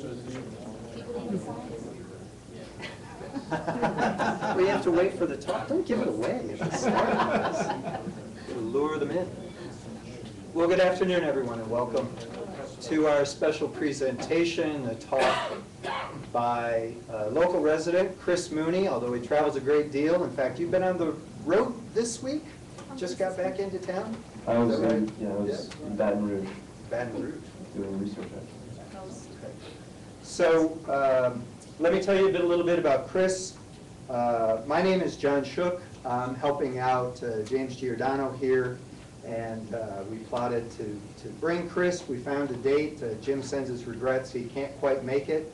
We have to wait for the talk. Don't give it away at the start. Lure them in. Well, good afternoon, everyone, and welcome to our special presentation, a talk by a local resident, Chris Mooney, although he travels a great deal. In fact, you've been on the road this week? Just got back into town? I was in Baton Rouge. Baton Rouge. Doing research. So, let me tell you a little bit about Chris. My name is John Shook. I'm helping out James Giordano here, and we plotted to bring Chris. We found a date. Jim sends his regrets. He can't quite make it.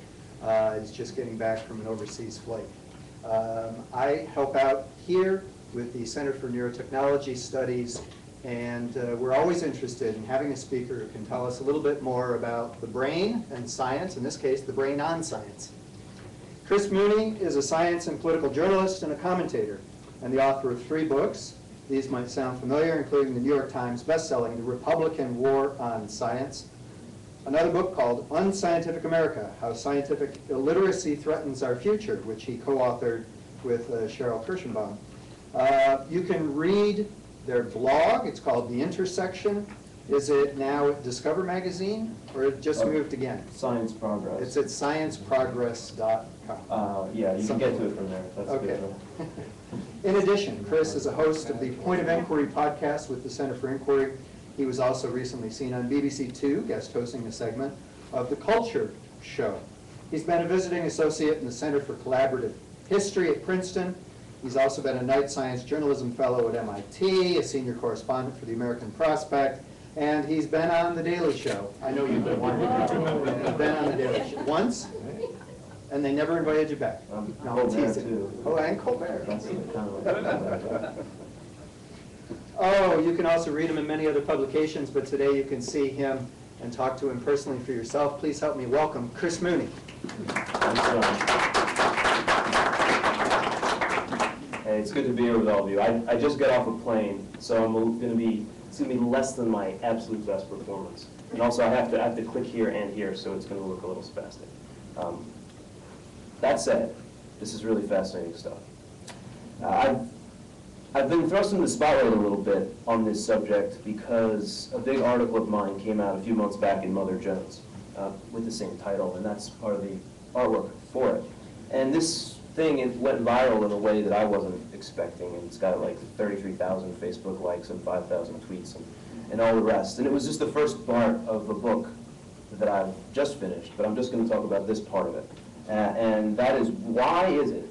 He's just getting back from an overseas flight. I help out here with the Center for Neurotechnology Studies, and we're always interested in having a speaker who can tell us a little bit more about the brain and science, in this case, the brain on science. Chris Mooney is a science and political journalist and a commentator, and the author of 3 books. These might sound familiar, including the New York Times bestselling The Republican War on Science, another book called Unscientific America, How Scientific Illiteracy Threatens Our Future, which he co-authored with Cheryl Kirschenbaum. You can read their blog. It's called The Intersection. Is it now at Discover Magazine, or it just moved again? Science Progress. It's at scienceprogress.com. Yeah, you can get to it from there. That's okay. Good. In addition, Chris is a host of the Point of Inquiry podcast with the Center for Inquiry. He was also recently seen on BBC Two, guest hosting a segment of The Culture Show. He's been a visiting associate in the Center for Collaborative History at Princeton. He's also been a Knight Science Journalism Fellow at MIT, a senior correspondent for the American Prospect, and he's been on The Daily Show. I know you've been one. You've been on The Daily Show once, and they never invited you back. No, I'm teasing. Oh, and Colbert. Oh, you can also read him in many other publications, but today you can see him and talk to him personally for yourself. Please help me welcome Chris Mooney. Hey, it's good to be here with all of you. I just got off a plane, so it's going to be less than my absolute best performance. And also, I have to click here and here, so it's going to look a little spastic. That said, this is really fascinating stuff. I've been thrust in the spotlight a little bit on this subject because a big article of mine came out a few months back in Mother Jones with the same title, and that's part of the artwork for it. And this thing, it went viral in a way that I wasn't expecting, and it's got like 33,000 Facebook likes and 5,000 tweets and all the rest. And it was just the first part of a book that I've just finished, but I'm just going to talk about this part of it. And that is, why is it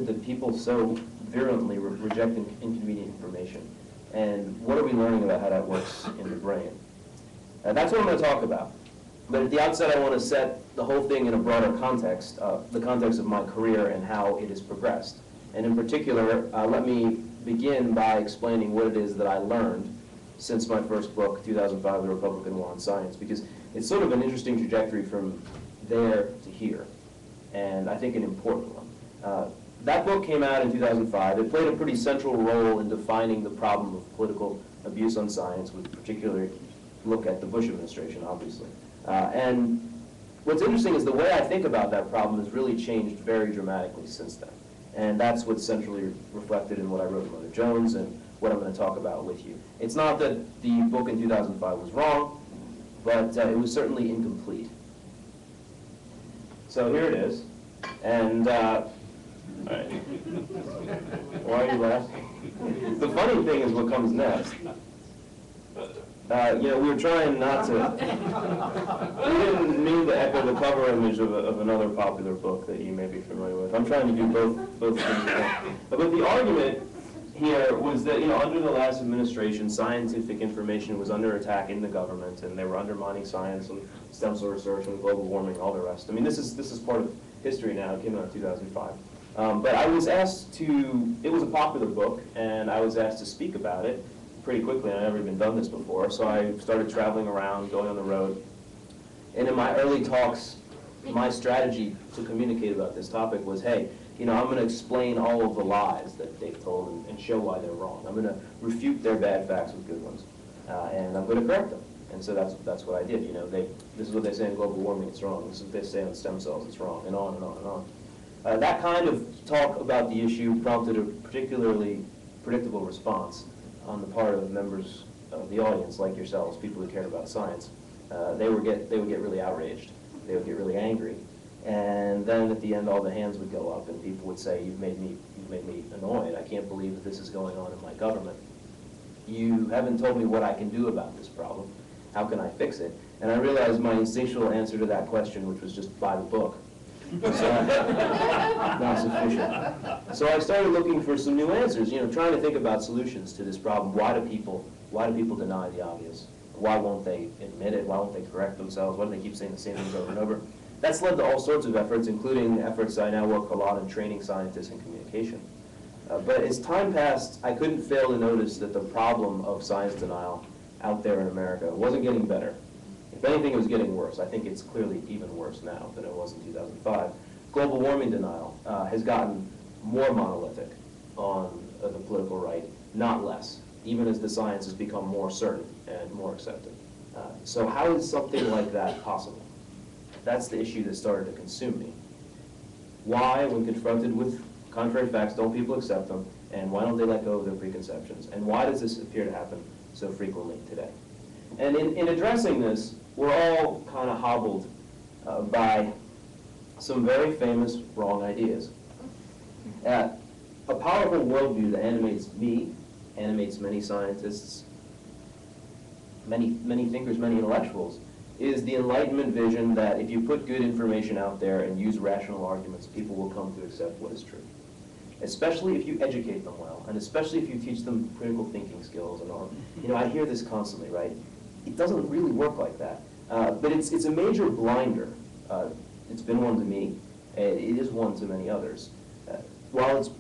that people so virulently reject inconvenient information? And what are we learning about how that works in the brain? That's what I'm going to talk about. But at the outset, I want to set the whole thing in a broader context, the context of my career and how it has progressed. And in particular, let me begin by explaining what it is that I learned since my first book, 2005, The Republican War on Science, because it's sort of an interesting trajectory from there to here, and I think an important one. That book came out in 2005. It played a pretty central role in defining the problem of political abuse on science, with particular look at the Bush administration, obviously. And what's interesting is the way I think about that problem has really changed very dramatically since then. And that's what's centrally reflected in what I wrote in Mother Jones and what I'm going to talk about with you. It's not that the book in 2005 was wrong, but it was certainly incomplete. So here it is. And, all right. Why are you laughing? The funny thing is what comes next. We were trying not to, we didn't mean to echo the cover image of another popular book that you may be familiar with. I'm trying to do both things. But the argument here was that, under the last administration, scientific information was under attack in the government, and they were undermining science and stem cell research and global warming, all the rest. I mean, this is part of history now. It came out in 2005. But I was asked to, it was a popular book, and I was asked to speak about it pretty quickly. I'd never even done this before, so I started traveling around, going on the road. And in my early talks, my strategy to communicate about this topic was, hey, I'm going to explain all of the lies that they've told and show why they're wrong. I'm going to refute their bad facts with good ones, and I'm going to correct them. And so that's what I did. You know, this is what they say in global warming, it's wrong. This is what they say on stem cells, it's wrong, and on and on and on. That kind of talk about the issue prompted a particularly predictable response on the part of members of the audience, like yourselves, people who cared about science. They would get really outraged. They would get really angry. And then at the end, all the hands would go up, and people would say, you've made me annoyed. I can't believe that this is going on in my government. You haven't told me what I can do about this problem. How can I fix it? And I realized my instinctual answer to that question, which was just buy the book, was not sufficient. So I started looking for some new answers, you know, trying to think about solutions to this problem. Why do people deny the obvious? Why won't they admit it? Why won't they correct themselves? Why do they keep saying the same things over and over? That's led to all sorts of efforts, including efforts I now work a lot in training scientists in communication. But as time passed, I couldn't fail to notice that the problem of science denial out there in America wasn't getting better. If anything, it was getting worse. I think it's clearly even worse now than it was in 2005. Global warming denial has gotten more monolithic on the political right, not less, even as the science has become more certain and more accepted. So how is something like that possible? That's the issue that started to consume me. Why, when confronted with contrary facts, don't people accept them? And why don't they let go of their preconceptions? And why does this appear to happen so frequently today? And in addressing this, we're all kind of hobbled by some very famous wrong ideas. A powerful worldview that animates me, animates many scientists, many thinkers, many intellectuals, is the Enlightenment vision that if you put good information out there and use rational arguments, people will come to accept what is true. Especially if you educate them well, and especially if you teach them critical thinking skills and all. You know, I hear this constantly, right? It doesn't really work like that. But it's a major blinder. It's been one to me. It is one to many others. While it's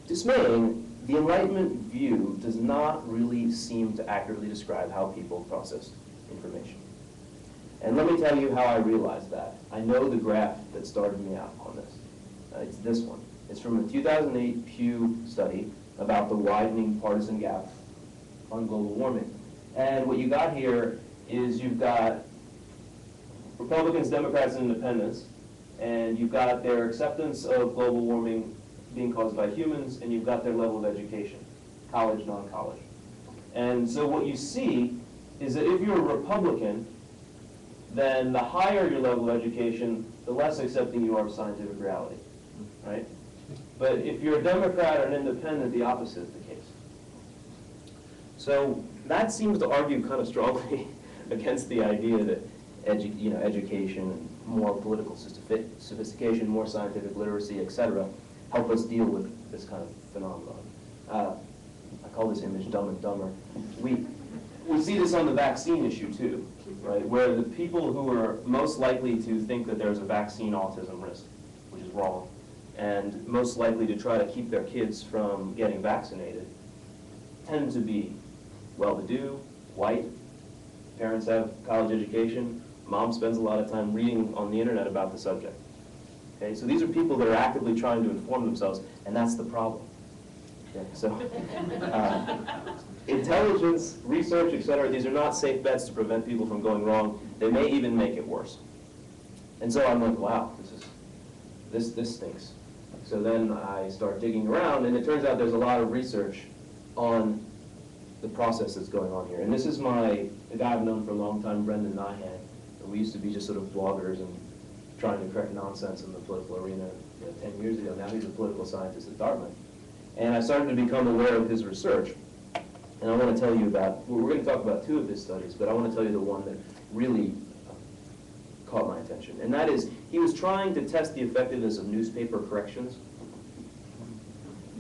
dismaying, the Enlightenment view does not really seem to accurately describe how people process information. And let me tell you how I realized that. I know the graph that started me out on this. It's this one. It's from a 2008 Pew study about the widening partisan gap on global warming. And what you got here is you've got Republicans, Democrats, and Independents, and you've got their acceptance of global warming being caused by humans, and you've got their level of education, college, non-college. And so what you see is that if you're a Republican, then the higher your level of education, the less accepting you are of scientific reality, right? But if you're a Democrat or an independent, the opposite is the case. So that seems to argue kind of strongly against the idea that education and more political sophistication, more scientific literacy, etc., help us deal with this kind of phenomenon. I call this image Dumb and Dumber. We see this on the vaccine issue too, right? Where the people who are most likely to think that there's a vaccine autism risk, which is wrong, and most likely to try to keep their kids from getting vaccinated, tend to be well-to-do, white, parents have college education, mom spends a lot of time reading on the internet about the subject. Okay, so these are people that are actively trying to inform themselves, and that's the problem. Okay, so intelligence, research, etc., these are not safe bets to prevent people from going wrong. They may even make it worse. And so I'm like, wow, this stinks. So then I start digging around, and it turns out there's a lot of research on the process that's going on here. And this is the guy I've known for a long time, Brendan Nyhan. We used to be just sort of bloggers and trying to correct nonsense in the political arena 10 years ago. Now he's a political scientist at Dartmouth. And I started to become aware of his research. And I want to tell you about, we're going to talk about two of his studies, but I want to tell you the one that really caught my attention. And that is, he was trying to test the effectiveness of newspaper corrections.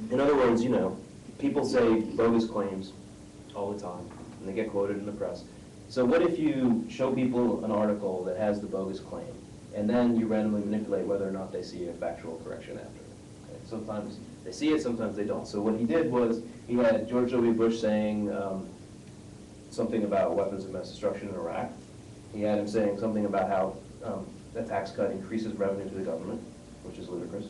In other words, you know, people say bogus claims all the time, and they get quoted in the press. So what if you show people an article that has the bogus claim, and then you randomly manipulate whether or not they see a factual correction after it? Okay? Sometimes they see it, sometimes they don't. So what he did was, he had George W. Bush saying something about weapons of mass destruction in Iraq. He had him saying something about how a tax cut increases revenue to the government, which is ludicrous.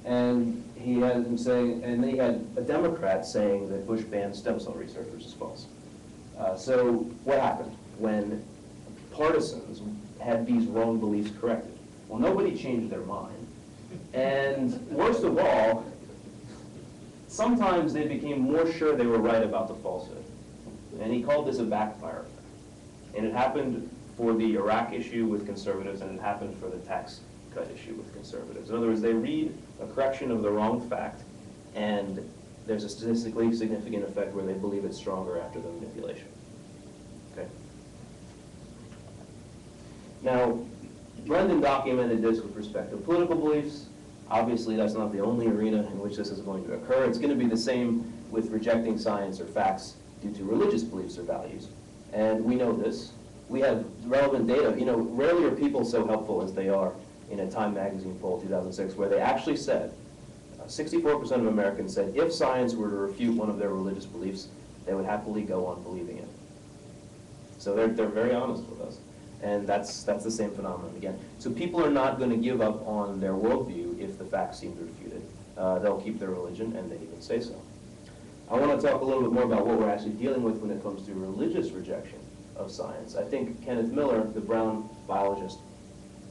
And he had him saying, and then he had a Democrat saying that Bush banned stem cell research, which is false. So what happened when partisans had these wrong beliefs corrected. Well, nobody changed their mind. And worst of all, sometimes they became more sure they were right about the falsehood. And he called this a backfire effect. And it happened for the Iraq issue with conservatives, and it happened for the tax cut issue with conservatives. In other words, they read a correction of the wrong fact, and there's a statistically significant effect where they believe it's stronger after the manipulation. Okay. Now, Brendan documented this with respect to political beliefs. Obviously, that's not the only arena in which this is going to occur. It's going to be the same with rejecting science or facts due to religious beliefs or values. And we know this. We have relevant data. You know, rarely are people so helpful as they are in a Time magazine poll 2006, where they actually said, 64% of Americans said if science were to refute one of their religious beliefs, they would happily go on believing it. So they're very honest with us. And that's the same phenomenon again. So people are not going to give up on their worldview if the facts seem to refute it. They'll keep their religion, and they even say so. I want to talk a little bit more about what we're actually dealing with when it comes to religious rejection of science. I think Kenneth Miller, the Brown biologist,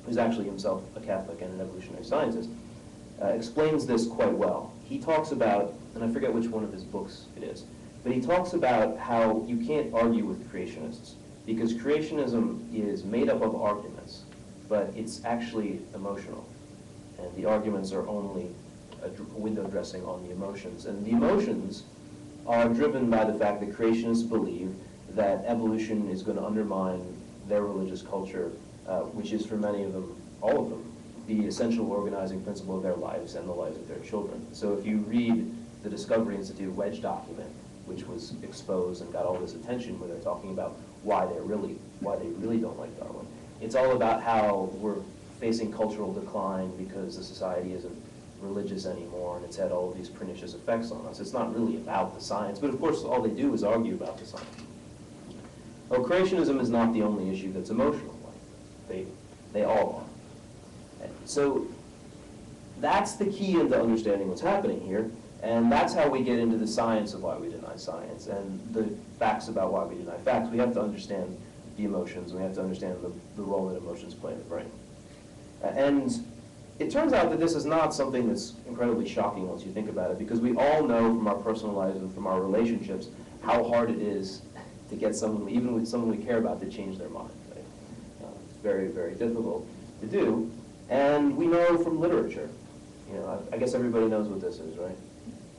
who's actually himself a Catholic and an evolutionary scientist, explains this quite well. He talks about, and I forget which one of his books it is, but he talks about how you can't argue with creationists, because creationism is made up of arguments, but it's actually emotional. And the arguments are only a window dressing on the emotions. And the emotions are driven by the fact that creationists believe that evolution is going to undermine their religious culture, which is for many of them, all of them, the essential organizing principle of their lives and the lives of their children. So if you read the Discovery Institute wedge document, which was exposed and got all this attention where they're talking about why they really don't like Darwin, it's all about how we're facing cultural decline because the society isn't religious anymore, and it's had all of these pernicious effects on us. It's not really about the science, but of course all they do is argue about the science. Well, creationism is not the only issue that's emotional. They all are. So that's the key into understanding what's happening here, and that's how we get into the science of why we deny science and the facts about why we deny facts. We have to understand the emotions, and we have to understand the role that emotions play in the brain. And it turns out that this is not something that's incredibly shocking once you think about it, because we all know from our personal lives and from our relationships how hard it is to get someone, even with someone we care about, to change their mind. Right? It's very, very difficult to do. And we know from literature, you know, I guess everybody knows what this is, right?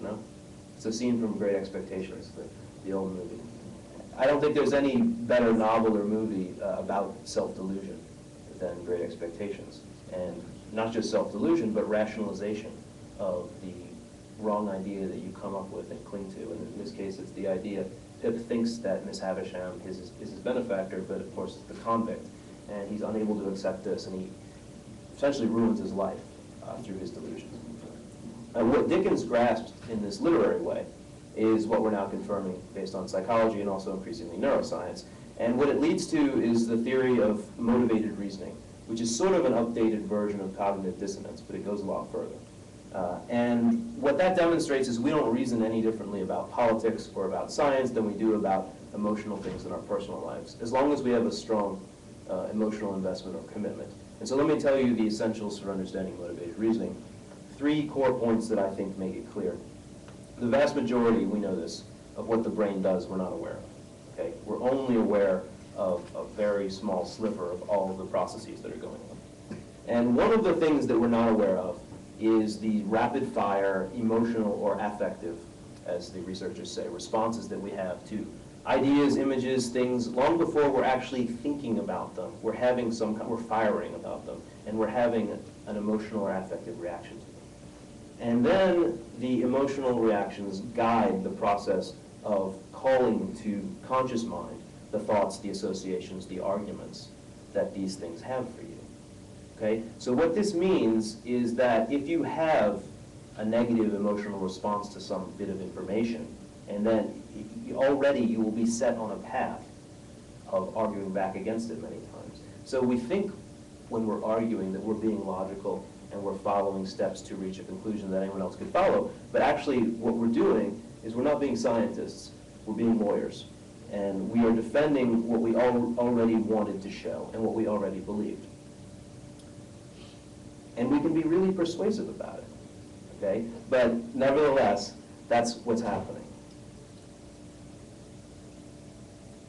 No? It's a scene from Great Expectations, the old movie. I don't think there's any better novel or movie about self-delusion than Great Expectations. And not just self-delusion, but rationalization of the wrong idea that you come up with and cling to. And in this case, it's the idea Pip thinks that Miss Havisham is his benefactor, but of course it's the convict. And he's unable to accept this, and he essentially ruins his life through his delusions. What Dickens grasped in this literary way is what we're now confirming based on psychology and also increasingly neuroscience. And what it leads to is the theory of motivated reasoning, which is sort of an updated version of cognitive dissonance, but it goes a lot further. And what that demonstrates is we don't reason any differently about politics or about science than we do about emotional things in our personal lives, as long as we have a strong emotional investment or commitment. And so let me tell you the essentials for understanding motivated reasoning. 3 core points that I think make it clear. The vast majority, we know this, of what the brain does, we're not aware of. Okay? We're only aware of a very small sliver of all of the processes that are going on. And one of the things that we're not aware of is the rapid-fire, emotional or affective, as the researchers say, responses that we have to ideas, images, things, long before we're actually thinking about them. We're having we're firing about them, and we're having an emotional or affective reaction to them. And then the emotional reactions guide the process of calling to conscious mind the thoughts, the associations, the arguments that these things have for you. Okay? So what this means is that if you have a negative emotional response to some bit of information, and then already you will be set on a path of arguing back against it many times. So we think when we're arguing that we're being logical and we're following steps to reach a conclusion that anyone else could follow, but actually what we're doing is we're not being scientists, we're being lawyers. And we are defending what we already wanted to show and what we already believed. And we can be really persuasive about it, okay? But nevertheless, that's what's happening.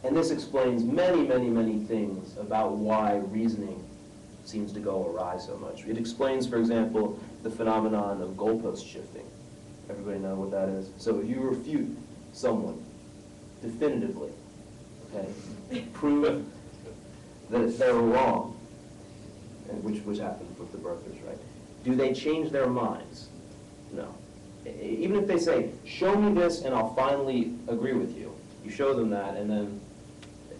And this explains many, many, many things about why reasoning seems to go awry so much. It explains, for example, the phenomenon of goalpost shifting. Everybody know what that is? So if you refute someone definitively, okay, prove that they're wrong, and which happens with the birthers, right? Do they change their minds? No. Even if they say, show me this and I'll finally agree with you. You show them that and then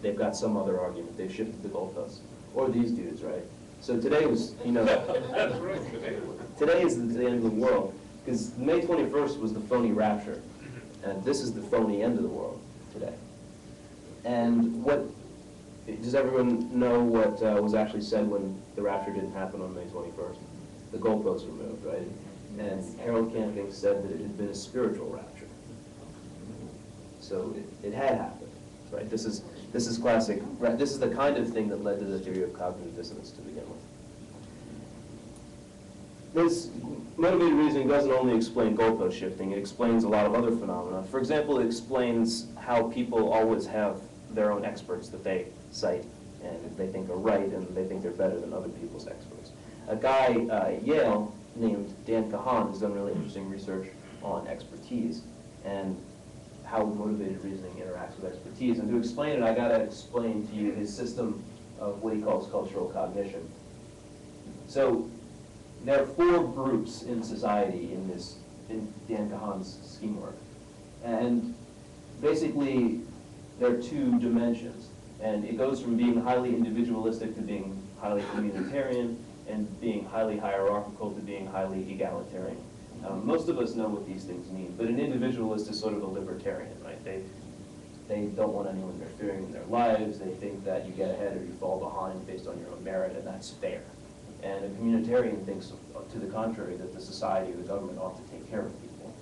they've got some other argument. They've shifted the goalposts. Or these dudes, right? So today was, you know, today is the end of the world. Because May 21st was the phony rapture. And this is the phony end of the world today. And what, does everyone know what was actually said when the rapture didn't happen on May 21st? The goalposts were moved, right? And Harold Camping said that it had been a spiritual rapture. So it had happened, right? This is classic. Right? This is the kind of thing that led to the theory of cognitive dissonance to begin with. This motivated reasoning doesn't only explain goalpost shifting, it explains a lot of other phenomena. For example, it explains how people always have their own experts that they cite and they think are right and they think they're better than other people's experts. A guy at Yale named Dan Kahan has done really interesting research on expertise and how motivated reasoning interacts with expertise. And to explain it, I got to explain to you his system of what he calls cultural cognition. So there are 4 groups in society in Dan Kahan's scheme work. And basically, there are 2 dimensions. And it goes from being highly individualistic to being highly communitarian, and being highly hierarchical to being highly egalitarian. Most of us know what these things mean, but an individualist is sort of a libertarian, right? They don't want anyone interfering in their lives. They think that you get ahead or you fall behind based on your own merit, and that's fair. And a communitarian thinks, to the contrary, that the society or the government ought to take care of people.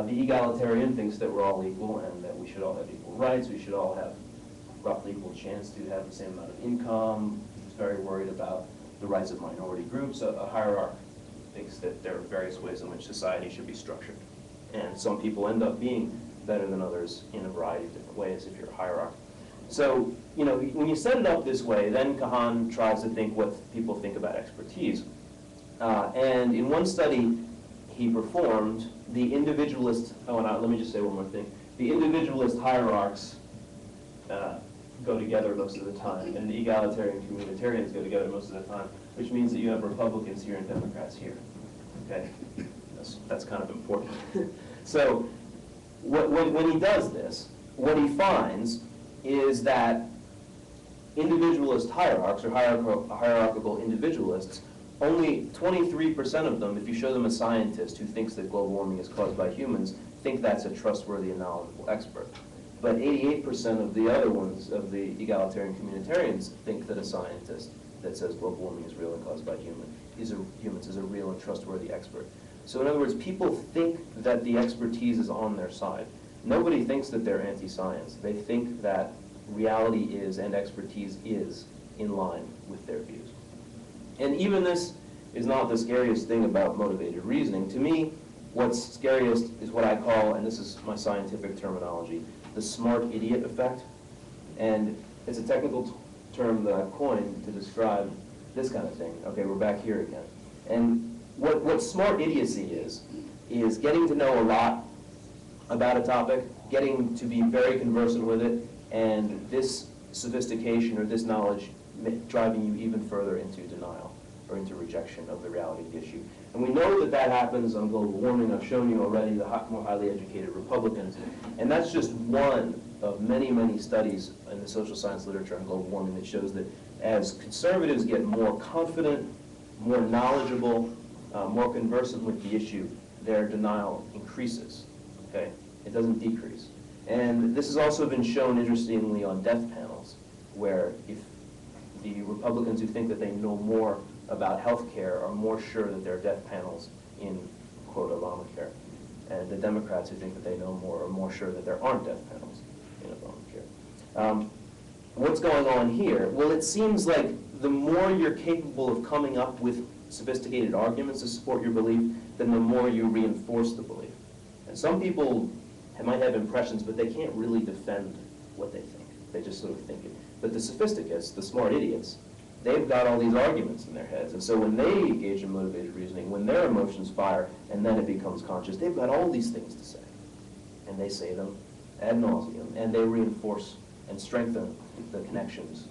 The egalitarian thinks that we're all equal and that we should all have equal rights. We should all have roughly equal chance to have the same amount of income. He's very worried about the rights of minority groups. A hierarch thinks that there are various ways in which society should be structured. And some people end up being better than others in a variety of different ways if you're a hierarch. So, you know, when you set it up this way, then Kahan tries to think what people think about expertise. And in one study he performed, the individualist, let me just say one more thing. The individualist hierarchs go together most of the time, and the egalitarian communitarians go together most of the time, which means that you have Republicans here and Democrats here. Okay? That's kind of important. So when he does this, what he finds is that individualist hierarchs, or hierarchical individualists, only 23% of them, if you show them a scientist who thinks that global warming is caused by humans, think that's a trustworthy and knowledgeable expert. But 88% of the other ones, of the egalitarian communitarians, think that a scientist that says global warming is real and caused by humans is a real and trustworthy expert. So in other words, people think that the expertise is on their side. Nobody thinks that they're anti-science. They think that reality is and expertise is in line with their views. And even this is not the scariest thing about motivated reasoning. To me, what's scariest is what I call, and this is my scientific terminology, the smart idiot effect. And it's a technical term that I've coined to describe this kind of thing. Okay, we're back here again. And what smart idiocy is getting to know a lot about a topic, getting to be very conversant with it, and this sophistication or this knowledge driving you even further into denial or into rejection of the reality of the issue. And we know that that happens on global warming. I've shown you already the more highly educated Republicans. And that's just one of many, many studies in the social science literature on global warming that shows that as conservatives get more confident, more knowledgeable, more conversant with the issue, their denial increases. Okay? It doesn't decrease. And this has also been shown, interestingly, on death panels, where if the Republicans who think that they know more about health care are more sure that there are death panels in, quote, Obamacare, and the Democrats who think that they know more are more sure that there aren't death panels in Obamacare. What's going on here? Well, it seems like the more you're capable of coming up with sophisticated arguments to support your belief, then the more you reinforce the belief. And some people might have impressions, but they can't really defend what they think. They just sort of think it. But the sophisticates, the smart idiots, they've got all these arguments in their heads. And so when they engage in motivated reasoning, when their emotions fire, and then it becomes conscious, they've got all these things to say. And they say them ad nauseum, and they reinforce and strengthen the connections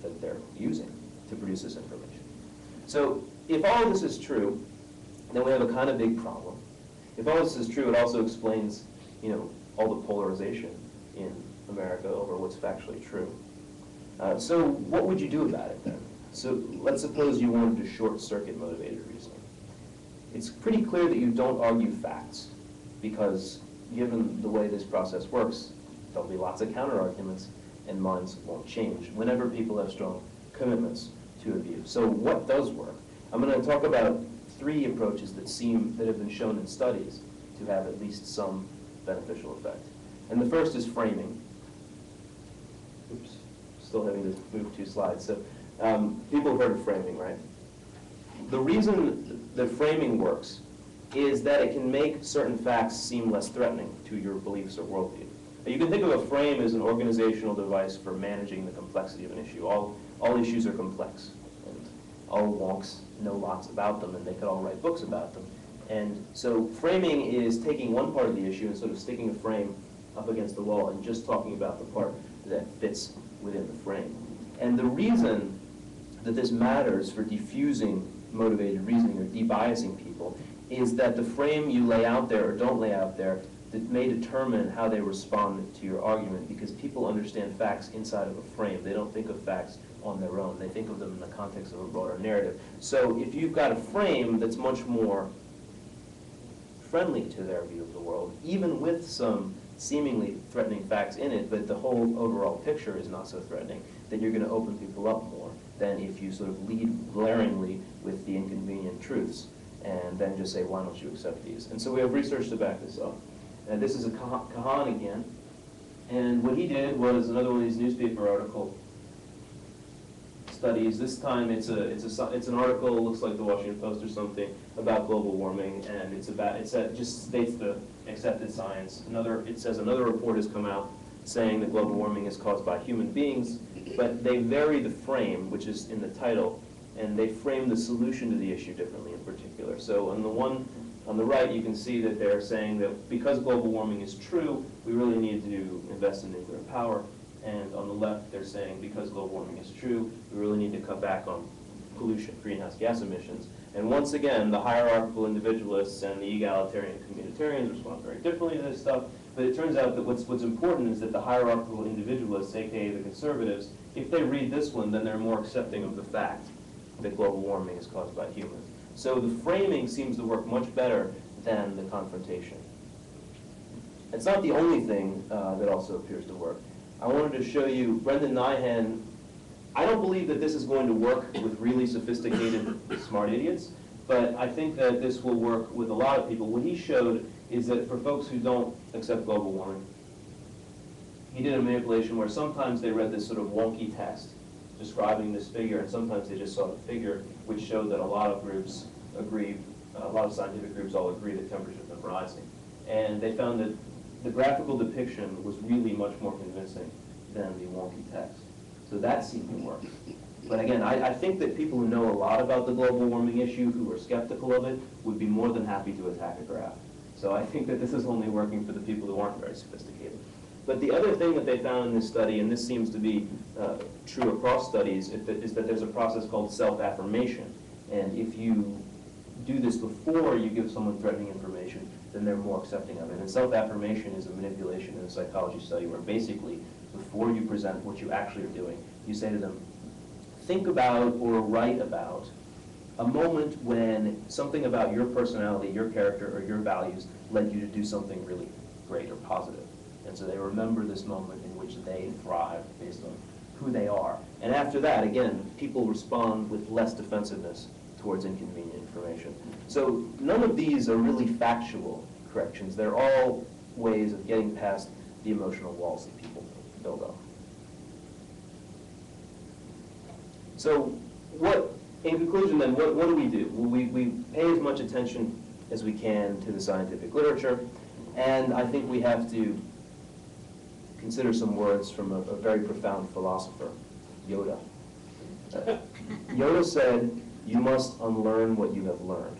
that they're using to produce this information. So if all this is true, then we have a kind of big problem. If all this is true, it also explains, all the polarization in America over what's factually true. So what would you do about it then? So let's suppose you wanted to short-circuit motivated reasoning. It's pretty clear that you don't argue facts, because given the way this process works, there'll be lots of counter-arguments, and minds won't change whenever people have strong commitments to a view. So what does work? I'm going to talk about 3 approaches that have been shown in studies to have at least some beneficial effect. And the first is framing. Oops, still having to move 2 slides. So people have heard of framing, right? The reason that framing works is that it can make certain facts seem less threatening to your beliefs or worldview. You can think of a frame as an organizational device for managing the complexity of an issue. All issues are complex, and all wonks know lots about them, and they could all write books about them. And so framing is taking one part of the issue and sort of sticking a frame up against the wall and just talking about the part that fits within the frame. And the reason that this matters for diffusing motivated reasoning or debiasing people is that the frame you lay out there or don't lay out there that may determine how they respond to your argument, because people understand facts inside of a frame. They don't think of facts on their own. They think of them in the context of a broader narrative. So if you've got a frame that's much more friendly to their view of the world, even with some seemingly threatening facts in it, but the whole overall picture is not so threatening, then you're going to open people up more than if you sort of lead glaringly with the inconvenient truths and then just say, why don't you accept these? And so we have research to back this up. And this is a Kahan again. And what he did was another one of these newspaper article studies. This time it's an article, looks like the Washington Post or something, about global warming, and it just states the accepted science. It says another report has come out saying that global warming is caused by human beings, but they vary the frame, which is in the title, and they frame the solution to the issue differently in particular. So on the one on the right, you can see that they're saying that because global warming is true, we really need to invest in nuclear power. And on the left, they're saying because global warming is true, we really need to cut back on pollution, greenhouse gas emissions. And once again, the hierarchical individualists and the egalitarian communitarians respond very differently to this stuff. But it turns out that what's important is that the hierarchical individualists, aka the conservatives, if they read this one, then they're more accepting of the fact that global warming is caused by humans. So the framing seems to work much better than the confrontation. It's not the only thing that also appears to work. I wanted to show you Brendan Nyhan. I don't believe that this is going to work with really sophisticated smart idiots, but I think that this will work with a lot of people. What he showed is that for folks who don't accept global warming, he did a manipulation where sometimes they read this sort of wonky text describing this figure, and sometimes they just saw the figure, which showed that a lot of groups agree, a lot of scientific groups all agree that temperatures have been rising. And they found that the graphical depiction was really much more convincing than the wonky text. So that seemed to work. But again, I think that people who know a lot about the global warming issue, who are skeptical of it, would be more than happy to attack a graph. So I think that this is only working for the people who aren't very sophisticated. But the other thing that they found in this study, and this seems to be true across studies, is that there's a process called self-affirmation. And if you do this before you give someone threatening information, then they're more accepting of it. And self-affirmation is a manipulation in a psychology study where basically, before you present what you actually are doing, you say to them, think about or write about a moment when something about your personality, your character, or your values led you to do something really great or positive. And so they remember this moment in which they thrive based on who they are. And after that, again, people respond with less defensiveness towards inconvenient information. So none of these are really factual corrections. They're all ways of getting past the emotional walls that people build up. So in conclusion then, what do we do? Well, we pay as much attention as we can to the scientific literature, and I think we have to consider some words from a very profound philosopher, Yoda. Yoda said, "You must unlearn what you have learned."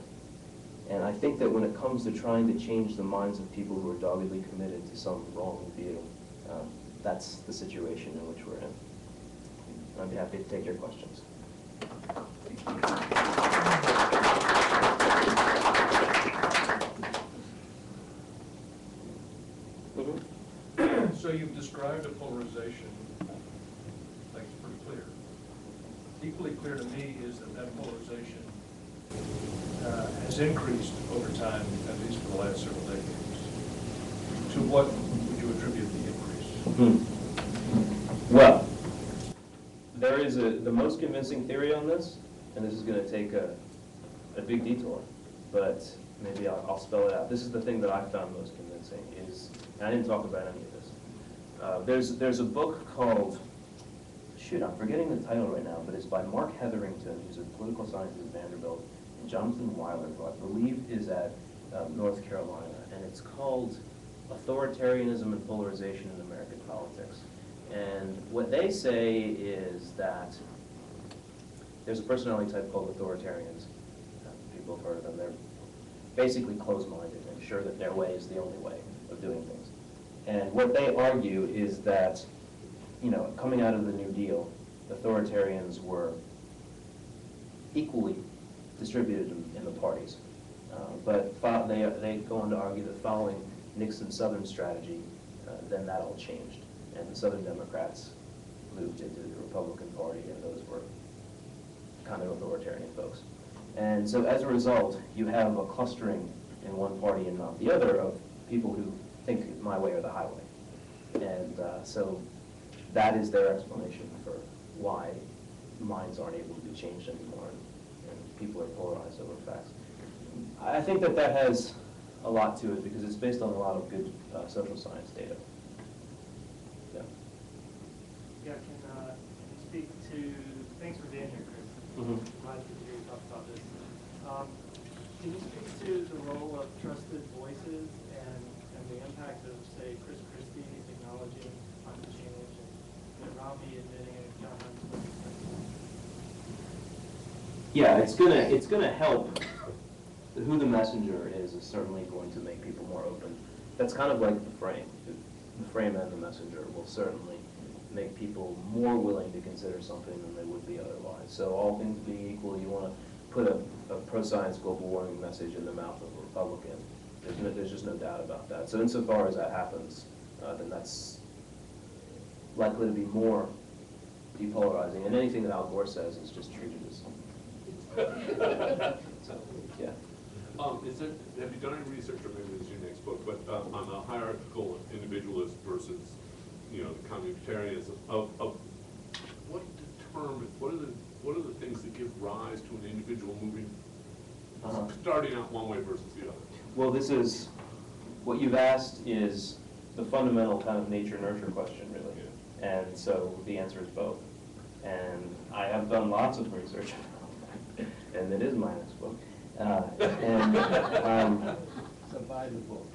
And I think that when it comes to trying to change the minds of people who are doggedly committed to some wrong view, that's the situation in which we're in. I'd be happy to take your questions. So you've described a polarization, like it's pretty clear. Equally clear to me is that that polarization has increased over time, at least for the last several decades. To what would you attribute the increase? Well, there is the most convincing theory on this, and this is going to take a big detour, but maybe I'll spell it out. This is the thing that I found most convincing is, and I didn't talk about any of this. There's a book called, shoot, I'm forgetting the title right now, but it's by Mark Hetherington, who's a political scientist at Vanderbilt, and Jonathan Weiler, who I believe is at North Carolina, and it's called Authoritarianism and Polarization in American Politics. And what they say is that there's a personality type called authoritarians. People have heard of them. They're basically closed-minded and sure that their way is the only way of doing things. And what they argue is that, coming out of the New Deal, authoritarians were equally distributed in the parties. But they go on to argue that following Nixon's Southern strategy, then that all changed. And the Southern Democrats moved into the Republican Party, and those were kind of authoritarian folks. And so as a result, you have a clustering in one party and not the other of people who think my way or the highway. And so that is their explanation for why minds aren't able to be changed anymore, and people are polarized over facts. I think that has a lot to it because it's based on a lot of good social science data. Yeah, can you speak to, thanks for being here, Chris. Glad to hear you talk about this. Can you speak to the role of trusted voices and the impact of, say, Chris Christie acknowledging climate change and Romney admitting it, John Hunt's Yeah, it's gonna help. Who the messenger is certainly going to make people more open. That's kind of like the frame. The frame and the messenger will certainly make people more willing to consider something than they would be otherwise. So all things being equal, you want to put a pro-science global warming message in the mouth of a Republican. There's just no doubt about that. So insofar as that happens, then that's likely to be more depolarizing. And anything that Al Gore says is just treated as so, yeah. Have you done any research, or maybe this is your next book, but on the hierarchical individualist versus, the communitarianism of what determines, what are the things that give rise to an individual moving, starting out one way versus the other? Well, this is, what you've asked is the fundamental kind of nature-nurture question, really. Yeah. And so the answer is both. And I have done lots of research, and it is my next book. Survivable.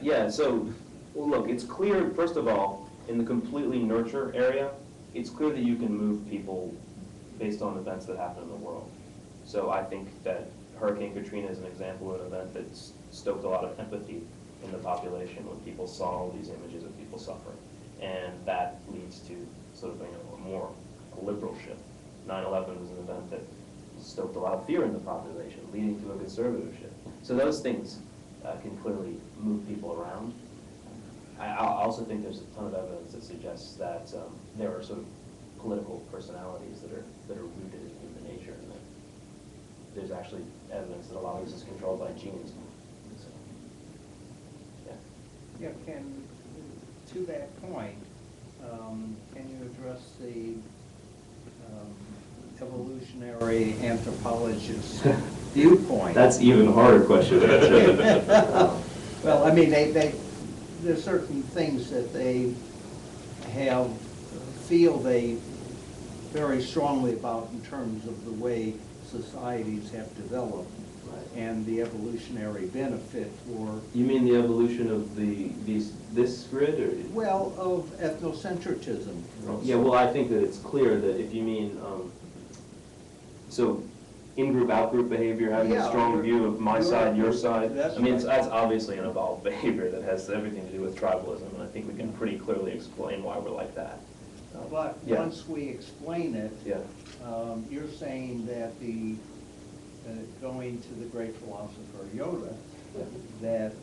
Yeah, so, well, look, it's clear, first of all, in the completely nurture area, it's clear that you can move people based on events that happen in the world. So I think that Hurricane Katrina is an example of an event that stoked a lot of empathy in the population when people saw all these images of people suffering. And that leads to sort of a more liberal shift. 9/11 was an event that stoked a lot of fear in the population, leading to a conservative shift. So those things can clearly move people around. I also think there's a ton of evidence that suggests that there are sort of political personalities that are rooted in human nature, and that there's actually evidence that a lot of this is controlled by genes. So, yeah. Yeah, to that point, can you address the evolutionary anthropologist viewpoint? That's even a harder question to answer. Well, I mean, there's certain things that they feel they very strongly about in terms of the way societies have developed and the evolutionary benefit for, You mean the evolution of this grid, or? well, of ethnocentrism. Yeah, well, I think that it's clear that if you mean, so in-group, out-group behavior, having a Yeah, strong view of my side, your side. That's I mean, right. that's obviously an evolved behavior that has everything to do with tribalism, and I think we can pretty clearly explain why we're like that. But Yeah. once we explain it, Yeah. you're saying that going to the great philosopher Yoda, that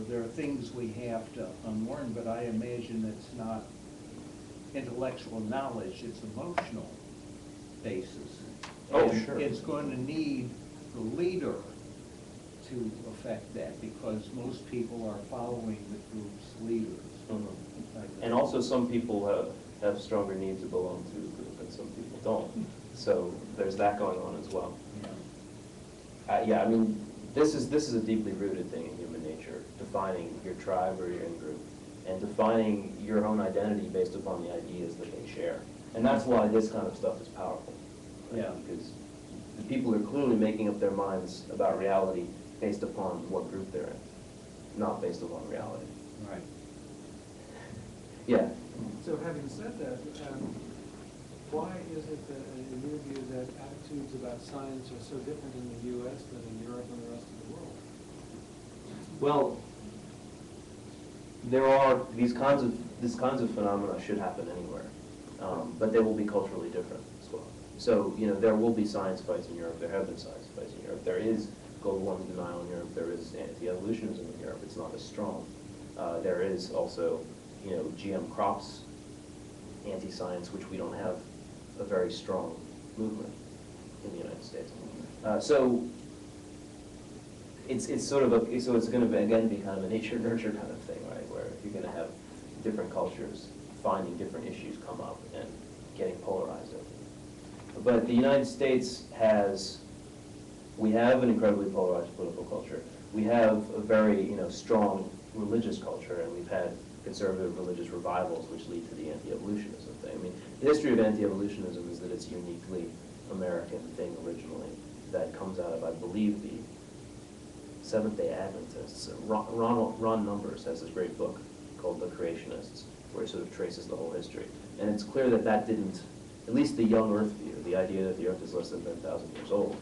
there are things we have to unlearn, but I imagine it's not intellectual knowledge, it's emotional basis. Oh, And sure. it's going to need the leader to affect that, because most people are following the group's leaders. Mhm. Like And also, some people have stronger needs to belong to a group, and some people don't. So there's that going on as well. Yeah. Yeah, I mean, this is a deeply rooted thing in human nature, defining your tribe or your in-group, and defining your own identity based upon the ideas that they share. And that's why this kind of stuff is powerful. Right? Yeah. Because the people are clearly making up their minds about reality based upon what group they're in, not based upon reality. Right. Yeah. So having said that, why is it that, in your view, that attitudes about science are so different in the U.S. than in Europe and the rest of the world? Well, there are this kinds of phenomena should happen anywhere, but they will be culturally different as well. So, there will be science fights in Europe. There have been science fights in Europe. There is global warming denial in Europe. There is anti-evolutionism in Europe. It's not as strong. There is also, GM crops, anti-science, which we don't have a very strong movement in the United States. So it's sort of so it's going to again be kind of a nature-nurture kind of thing, right? Where you're going to have different cultures finding different issues come up and getting polarized over them. But the United States we have an incredibly polarized political culture. We have a very, strong religious culture, and we've had conservative religious revivals which lead to the anti-evolutionism thing. I mean, the history of anti-evolutionism is that it's a uniquely American thing originally that comes out of, I believe, the Seventh-day Adventists. Ron Numbers has this great book called The Creationists, where he sort of traces the whole history. And it's clear that didn't, at least the young Earth view, the idea that the Earth is less than 10,000 years old,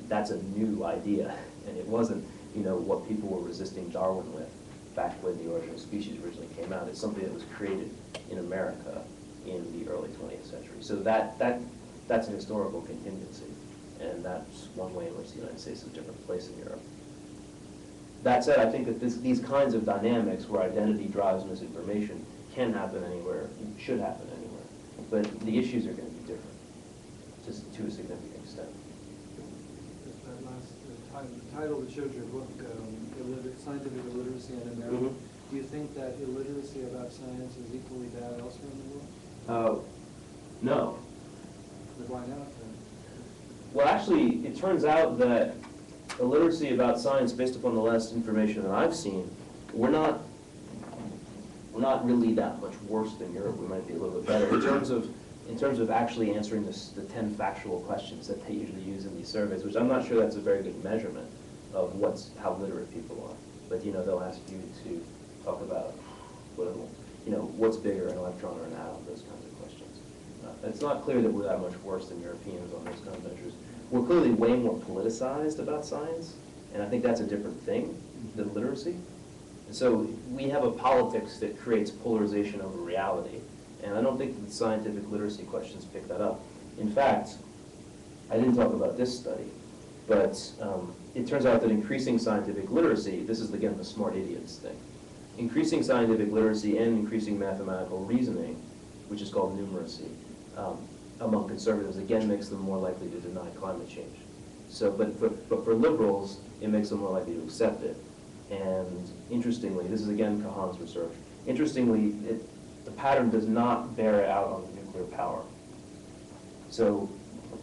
that's a new idea. And it wasn't, what people were resisting Darwin with back when The Origin of Species originally came out. It's something that was created in America in the early 20th century. So that's an historical contingency. And that's one way in which the United States is a different place in Europe. That said, I think that these kinds of dynamics where identity drives misinformation can happen anywhere, should happen anywhere. But the issues are going to be different, just to a significant extent. Just that last the title that showed your book, Scientific Illiteracy in America. Mhm. Do you think that illiteracy about science is equally bad elsewhere in the world? No. But why not then? Well, actually, it turns out that illiteracy about science, based upon the last information that I've seen, we're not really that much worse than Europe. We might be a little bit better in terms of actually answering the 10 factual questions that they usually use in these surveys, which I'm not sure that's a very good measurement of how literate people are. But they'll ask you to talk about what's bigger, an electron or an atom, those kinds of questions. It's not clear that we're that much worse than Europeans on those kind of measures. We're clearly way more politicized about science, and I think that's a different thing than literacy. And so we have a politics that creates polarization over reality, and I don't think that the scientific literacy questions pick that up. In fact, I didn't talk about this study, but it turns out that increasing scientific literacy, this is again the smart idiots thing, increasing scientific literacy and increasing mathematical reasoning, which is called numeracy, among conservatives, again makes them more likely to deny climate change. So, but for liberals, it makes them more likely to accept it. And interestingly, this is again Kahan's research, interestingly, the pattern does not bear out on nuclear power. So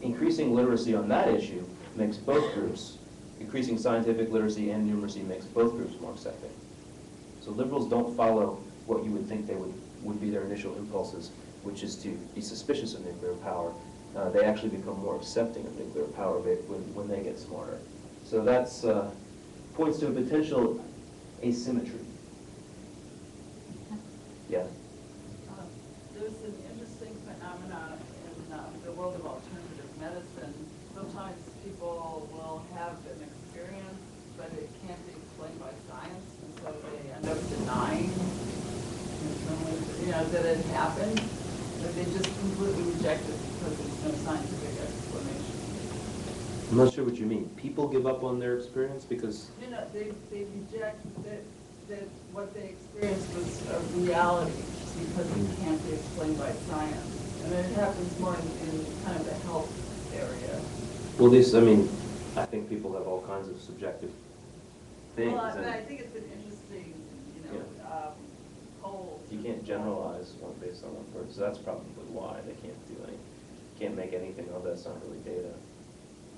increasing literacy on that issue makes both groups, increasing scientific literacy and numeracy makes both groups more accepting. So liberals don't follow what you would think they would be their initial impulses, which is to be suspicious of nuclear power, they actually become more accepting of nuclear power when they get smarter. So that's points to a potential asymmetry. Yeah. There's an interesting phenomenon in the world of alternative medicine. Sometimes people will have an experience, but it can't be explained by science, and so they end up denying, that it happened. But they just completely reject it because there's no scientific explanation. I'm not sure what you mean. People give up on their experience because... They reject that what they experienced was a reality because it can't be explained by science. And it happens more in kind of the health area. Well, I think people have all kinds of subjective things. Well, and I think it's an interesting, poll. you can't generalize one based on one person, so that's probably why they can't make anything of that's not really data.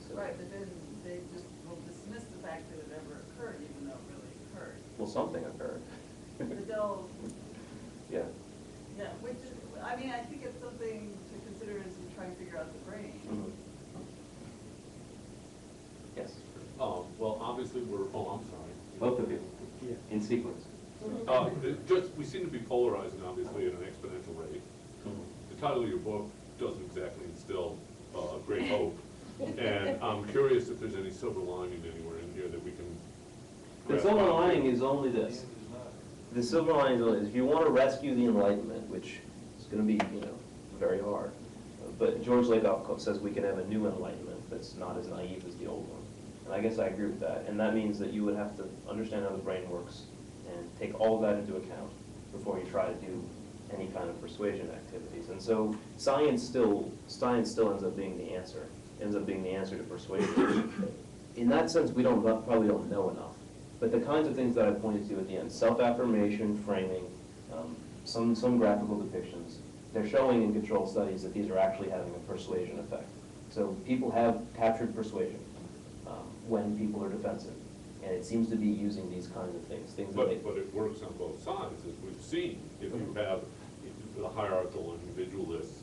So, Right, but then they just will dismiss the fact that it ever occurred, even though it really occurred. well, something occurred. But they'll, Yeah. which is, I think it's something to consider as you try and figure out the brain. Mhm. Yes. Well, obviously, I'm sorry. Both of you. Yeah. In sequence. We seem to be polarizing, obviously, at an exponential rate. The title of your book doesn't exactly instill great hope. And I'm curious if there's any silver lining anywhere in here that we can... The silver lining is only this. The silver lining is if you want to rescue the Enlightenment, which is going to be, very hard, but George Lakoff says we can have a new Enlightenment that's not as naive as the old one. And I guess I agree with that. And that means that you would have to understand how the brain works and take all of that into account before you try to do any kind of persuasion activities. And so science still ends up being the answer. Ends up being the answer to persuasion. In that sense, we probably don't know enough. But the kinds of things that I pointed to at the end, self-affirmation, framing, some graphical depictions, they're showing in controlled studies that these are actually having a persuasion effect. So people have captured persuasion when people are defensive. And it seems to be using these kinds of things. But it works on both sides, as we've seen. If you have the hierarchical individualists,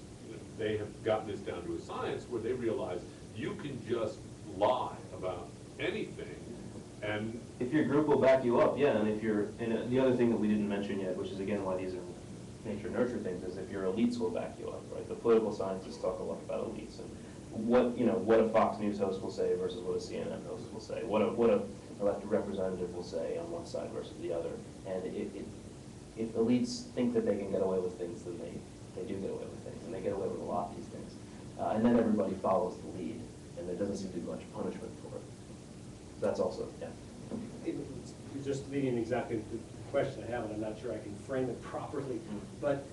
they have gotten this down to a science where they realize you can just lie about anything, and if your group will back you up, yeah. And if you're, and the other thing that we didn't mention yet, which is again why these are nature-nurture things, is if your elites will back you up, right? The political scientists talk a lot about elites and what a Fox News host will say versus what a CNN host will say, what a elected representative will say on one side versus the other. And if elites think that they can get away with things, then they do get away with things, and they get away with a lot of these things. And then everybody follows the lead, and there doesn't seem to be much punishment for it. That's also, yeah. You're just leading exactly to the question I have, and I'm not sure I can frame it properly. But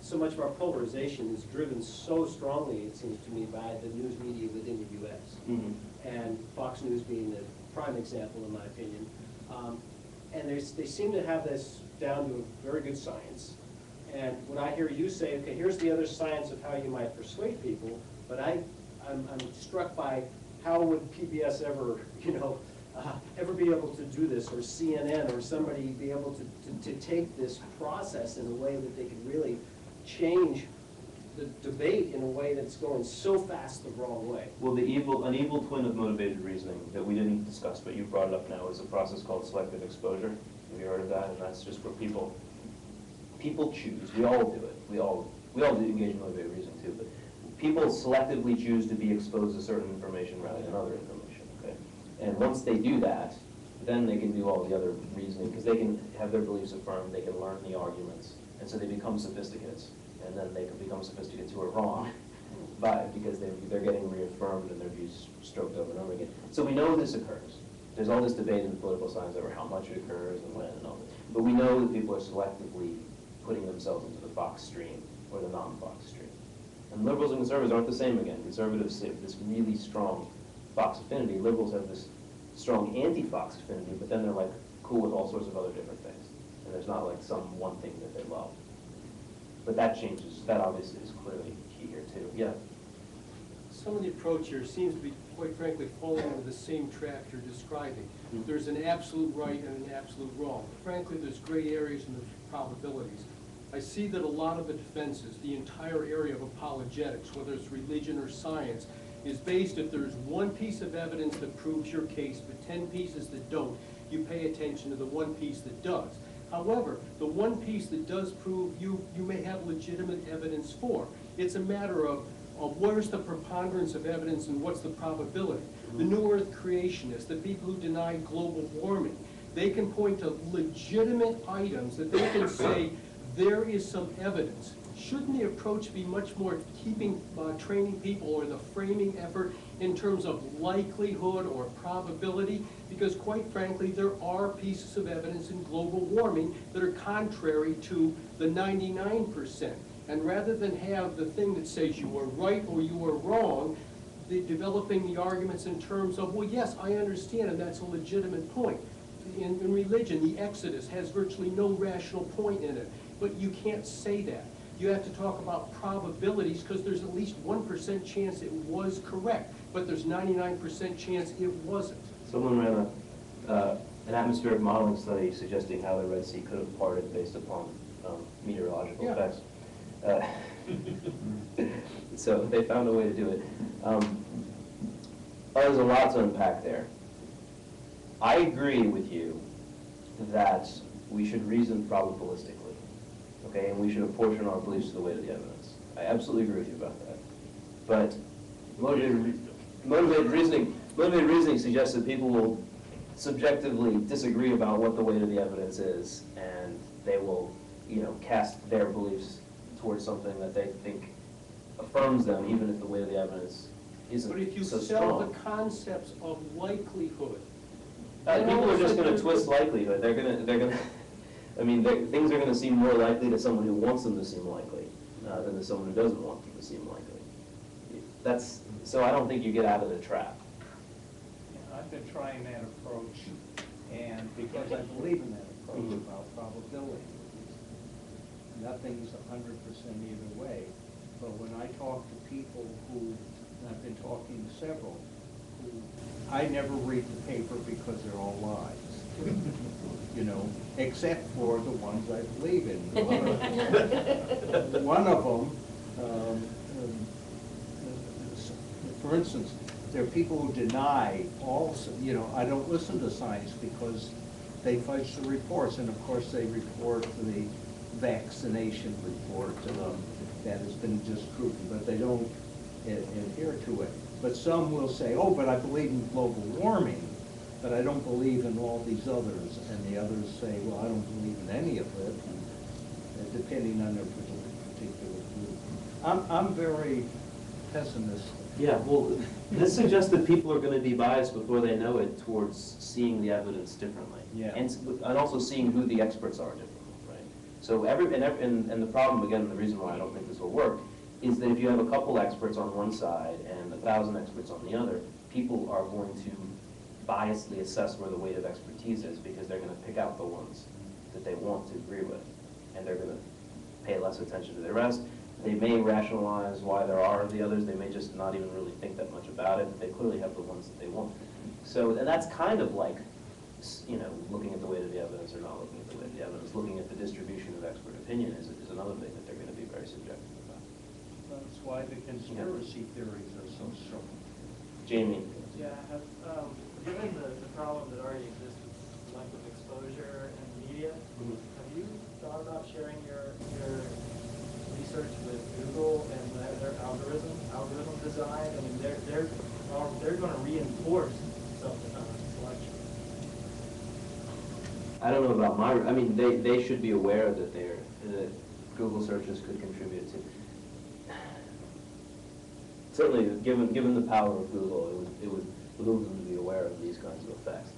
so much of our polarization is driven so strongly, it seems to me, by the news media within the U.S. Mm-hmm. And Fox News being the prime example, in my opinion. And they seem to have this down to a very good science. And when I hear you say, okay, here's the other science of how you might persuade people, but I'm struck by how would PBS ever, ever be able to do this, or CNN, or somebody be able to take this process in a way that they could really change the debate in a way that's going so fast the wrong way. Well, an evil twin of motivated reasoning that we didn't discuss, but you brought it up now, is a process called selective exposure. Have you heard of that? And that's just where people choose. We all do it. We all do engage in motivated reasoning too. But people selectively choose to be exposed to certain information rather than other information. Okay. And once they do that, then they can do all the other reasoning because they can have their beliefs affirmed. They can learn the arguments, and so they become sophisticates. And then they can become sophisticates who are wrong because they're getting reaffirmed and their views stroked over and over again. So we know this occurs. There's all this debate in the political science over how much it occurs and when and all that. But we know that people are selectively putting themselves into the Fox stream or the non-Fox stream. And liberals and conservatives aren't the same again. Conservatives have this really strong Fox affinity. Liberals have this strong anti-Fox affinity, but then they're like cool with all sorts of other different things. And there's not like some one thing that they love. But that changes. That obviously is clearly key here too. Yeah. Some of the approach here seems to be, quite frankly, falling into the same track you're describing. Mm-hmm. There's an absolute right and an absolute wrong. Frankly, there's gray areas and there's probabilities. I see that a lot of the defenses, the entire area of apologetics, whether it's religion or science, is based if there's one piece of evidence that proves your case, but 10 pieces that don't, you pay attention to the one piece that does. However, the one piece that does prove you may have legitimate evidence for. It's a matter of where's the preponderance of evidence and what's the probability. The New Earth creationists, the people who deny global warming, they can point to legitimate items that they can say there is some evidence. Shouldn't the approach be much more training people or the framing effort in terms of likelihood or probability? Because quite frankly, there are pieces of evidence in global warming that are contrary to the 99%. And rather than have the thing that says you were right or you were wrong, developing the arguments in terms of, well, yes, I understand, and that's a legitimate point. In religion, the Exodus has virtually no rational point in it, but you can't say that. You have to talk about probabilities because there's at least 1% chance it was correct, but there's 99% chance it wasn't. Someone ran an atmospheric modeling study suggesting how the Red Sea could have parted based upon meteorological effects. So they found a way to do it. There's a lot to unpack there. I agree with you that we should reason probabilistically, okay, and we should apportion our beliefs to the weight of the evidence. I absolutely agree with you about that. But motivated reasoning suggests that people will subjectively disagree about what the weight of the evidence is, and they will, cast their beliefs towards something that they think affirms them, even if the weight of the evidence isn't so strong. But if you sell the concepts of likelihood, people are just going to twist likelihood. They're going to. I mean, things are going to seem more likely to someone who wants them to seem likely than to someone who doesn't want them to seem likely. So I don't think you get out of the trap. Yeah, I've been trying that approach, and because I believe in that approach about probability, nothing's 100% either way. But when I talk to people who, and I've been talking to several, who I never read the paper because they're all lies. Except for the ones I believe in. One of them, for instance, there are people who deny all, I don't listen to science because they fudge the reports, and of course they report the vaccination report that has been disproven, but they don't adhere to it. But some will say, oh, but I believe in global warming, but I don't believe in all these others. And the others say, well, I don't believe in any of it, and depending on their particular view. I'm very pessimistic. Yeah, well, this suggests that people are going to be biased before they know it towards seeing the evidence differently. Yeah. And also seeing who the experts are differently, right? So and the problem, again, the reason why I don't think this will work, is that if you have a couple experts on one side and 1,000 experts on the other, people are going to biasedly assess where the weight of expertise is because they're going to pick out the ones that they want to agree with, and they're going to pay less attention to the rest. They may rationalize why there are the others. They may just not even really think that much about it, but they clearly have the ones that they want. So, and that's kind of like, looking at the weight of the evidence or not looking at the weight of the evidence. Looking at the distribution of expert opinion is another thing that they're going to be very subjective about. That's why the conspiracy theories are so strong. Jamie. Yeah, given the problem that already exists with selective exposure in media, have you thought about sharing your research with Google and their algorithm design? I mean, they're going to reinforce selection. I don't know about they should be aware that that Google searches could contribute to. Certainly, given the power of Google, it would behoove them to be aware of these kinds of effects.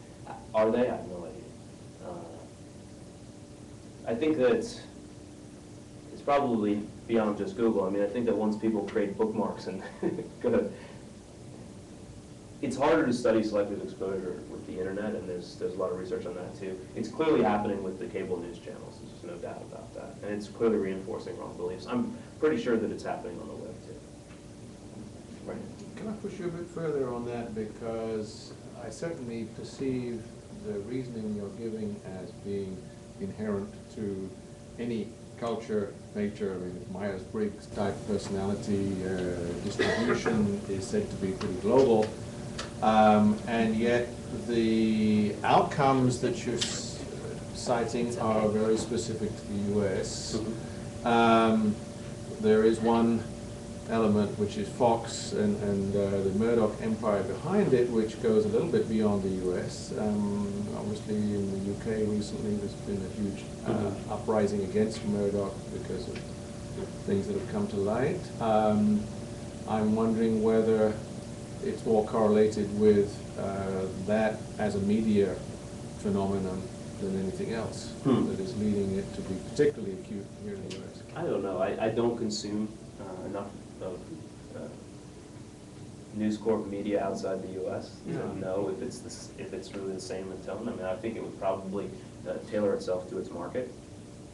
Are they? I have no idea. I think that it's probably beyond just Google. I mean, I think that once people create bookmarks and it's harder to study selective exposure with the internet, and there's a lot of research on that too. It's clearly happening with the cable news channels. There's no doubt about that, and it's clearly reinforcing wrong beliefs. I'm pretty sure that it's happening on the web too. Right. Can I push you a bit further on that, because I certainly perceive the reasoning you're giving as being inherent to any culture, nature, I mean, Myers-Briggs type personality distribution is said to be pretty global. And yet the outcomes that you're citing are very specific to the US. There is one element which is Fox and the Murdoch empire behind it, which goes a little bit beyond the US. Obviously in the UK recently there's been a huge uprising against Murdoch because of things that have come to light. I'm wondering whether it's more correlated with that as a media phenomenon than anything else that is leading it to be particularly acute here in the US. I don't know. I don't consume enough of News Corp media outside the U.S. to know if it's really the same in tone. I mean, I think it would probably tailor itself to its market.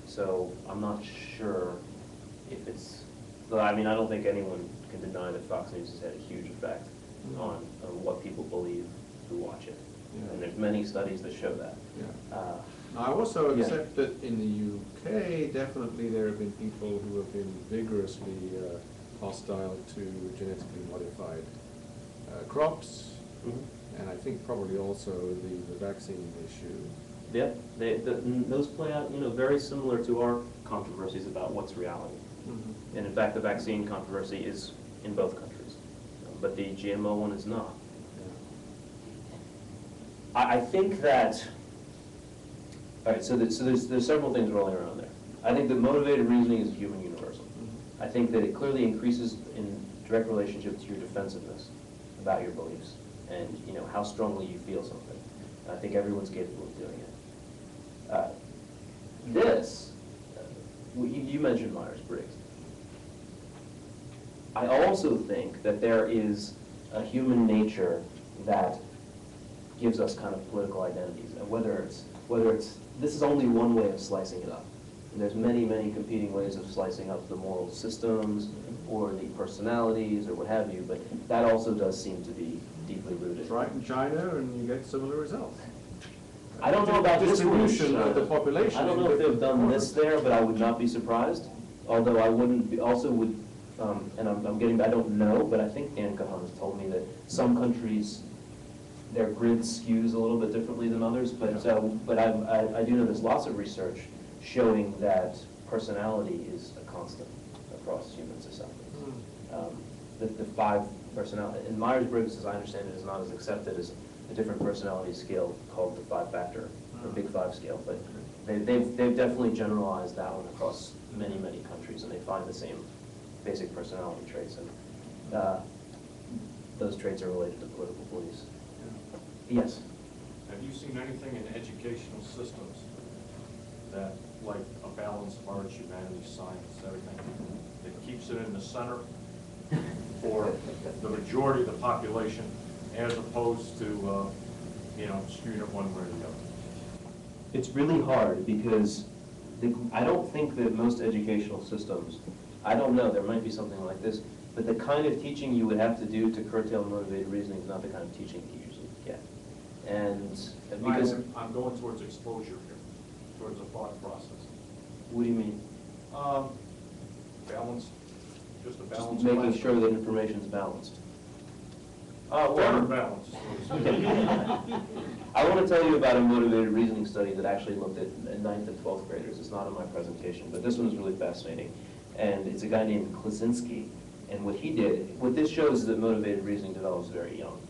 So I'm not sure if it's. I mean, I don't think anyone can deny that Fox News has had a huge effect on what people believe who watch it. And there's many studies that show that. I also accept that in the UK, definitely there have been people who have been vigorously hostile to genetically modified crops, and I think probably also the vaccine issue. Yeah, those play out, very similar to our controversies about what's reality. And in fact, the vaccine controversy is in both countries, but the GMO one is not. I think that. All right, so there's several things rolling around there. I think that motivated reasoning is a human universal. I think that it clearly increases in direct relationship to your defensiveness about your beliefs and how strongly you feel something. I think everyone's capable of doing it. You mentioned Myers-Briggs. I also think that there is a human nature that gives us kind of political identities, and whether it's this is only one way of slicing it up. And there's many, many competing ways of slicing up the moral systems or the personalities or what have you, but that also does seem to be deeply rooted. Try it in China and you get similar results. I don't know about this one. Distribution of the population. I don't know if they've done this there, but I would not be surprised. Although I wouldn't be, also would, and I don't know, but I think Dan Kahan has told me that some countries, their grid skews a little bit differently than others, but I do know there's lots of research showing that personality is a constant across human society. The five personality, and Myers-Briggs, as I understand it, is not as accepted as a different personality scale called the 5-factor, or Big Five scale, but they've definitely generalized that one across many, many countries, and they find the same basic personality traits, and those traits are related to political beliefs. Yes? Have you seen anything in educational systems that, like a balance of arts, humanities, science, everything, that keeps it in the center for the majority of the population, as opposed to, skewing it one way or the other? It's really hard because I don't think that most educational systems, I don't know, there might be something like this, but the kind of teaching you would have to do to curtail motivated reasoning is not the kind of teaching you usually get. And because I'm going towards exposure here, towards a thought process. What do you mean? Balance, just a balance. Just making sure that information's balanced. Better balance. I want to tell you about a motivated reasoning study that actually looked at 9th and 12th graders. It's not in my presentation, but this one is really fascinating. And it's a guy named Klasinski. And what this shows is that motivated reasoning develops very young.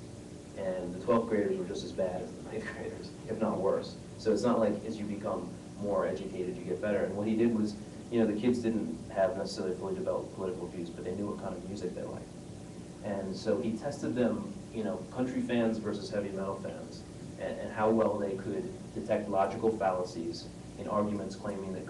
And the 12th graders were just as bad as the 9th graders, if not worse. So it's not like as you become more educated, you get better. And what he did was, the kids didn't have necessarily fully developed political views, but they knew what kind of music they liked. And so he tested them, country fans versus heavy metal fans, and how well they could detect logical fallacies in arguments claiming that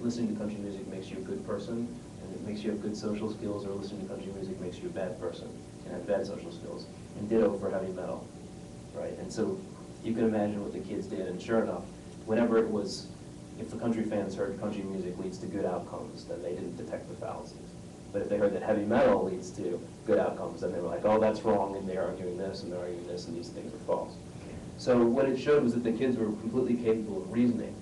listening to country music makes you a good person, and it makes you have good social skills, or listening to country music makes you a bad person and have bad social skills, and ditto for heavy metal, right? And so you can imagine what the kids did, and sure enough, whenever it was, if the country fans heard country music leads to good outcomes, then they didn't detect the fallacies. But if they heard that heavy metal leads to good outcomes, then they were like, oh, that's wrong, and they're arguing this, and they're arguing this, and these things are false. So what it showed was that the kids were completely capable of reasoning,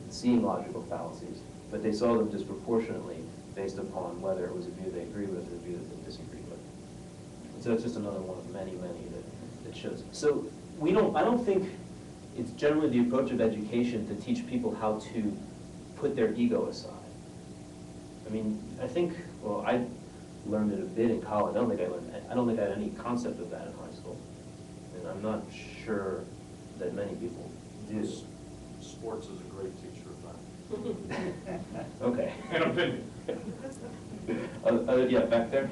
and seeing logical fallacies, but they saw them disproportionately based upon whether it was a view they agreed with or a view that they disagreed with. And so it's just another one of many, many that shows it. So I don't think it's generally the approach of education to teach people how to put their ego aside. I mean, I think, well, I learned it a bit in college. I don't think I had any concept of that in high school. And I'm not sure that many people do. Sports is a great teacher of that. Okay. An opinion. Yeah, back there?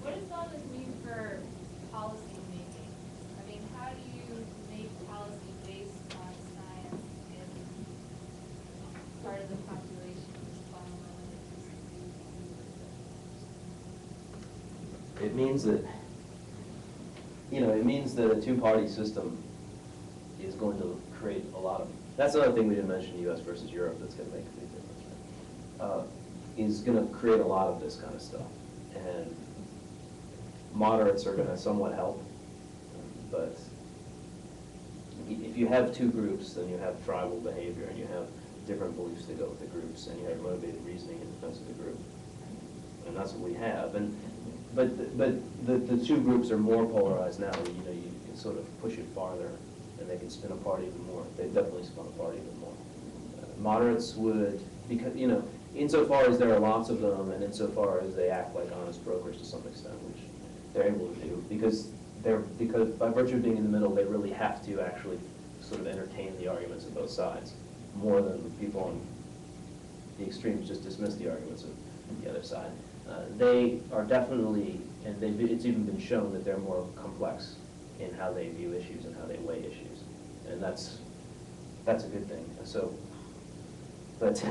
What does all this mean for policy making? I mean, how do you make policy based on science if part of the population is fundamentally disagrees? It means that, it means that a two-party system is going to create a lot of, that's another thing we didn't mention, US versus Europe, that's going to make a big difference, right? Is going to create a lot of this kind of stuff. And moderates are going to somewhat help, but if you have two groups, then you have tribal behavior, and you have different beliefs that go with the groups, and you have motivated reasoning in defense of the group. And that's what we have. But the two groups are more polarized now. You can sort of push it farther, and they can spin apart even more. They've definitely spun apart even more. Moderates would, because insofar as there are lots of them, and insofar as they act like honest brokers to some extent, which they're able to do, because by virtue of being in the middle, they really have to actually sort of entertain the arguments of both sides, more than people on the extremes just dismiss the arguments of the other side. They are definitely, and it's even been shown that they're more complex in how they view issues and how they weigh issues, and that's a good thing. So, but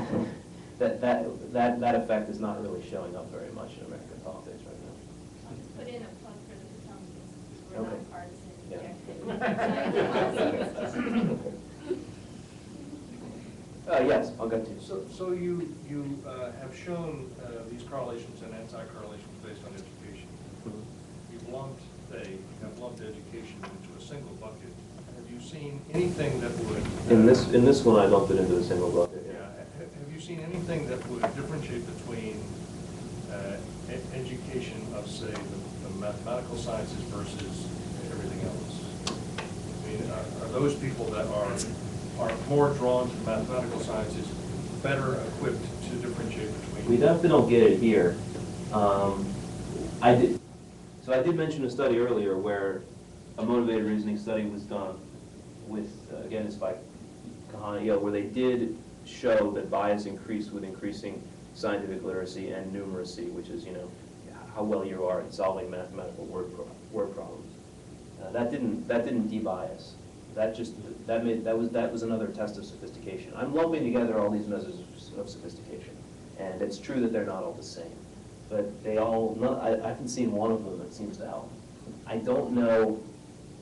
that effect is not really showing up very much in American politics right now. Put in a plug for the Potomac, we're Okay. not partisan. Yes, I'll get to you. So you have shown these correlations and anti-correlations based on education. You've lumped education into a single bucket. Have you seen anything that would... In this one, I lumped it into a single bucket. Yeah. Have you seen anything that would differentiate between education of, say, the mathematical sciences versus everything else? I mean, are those people that are more drawn to mathematical sciences better equipped to differentiate between? We definitely don't get it here. I did mention a study earlier where a motivated reasoning study was done with, again, it's by Kahana, where they did show that bias increased with increasing scientific literacy and numeracy, which is, how well you are at solving mathematical word problems. That didn't debias. That was another test of sophistication. I'm lumping together all these measures of sophistication, and it's true that they're not all the same, but I haven't seen one of them that seems to help. I don't know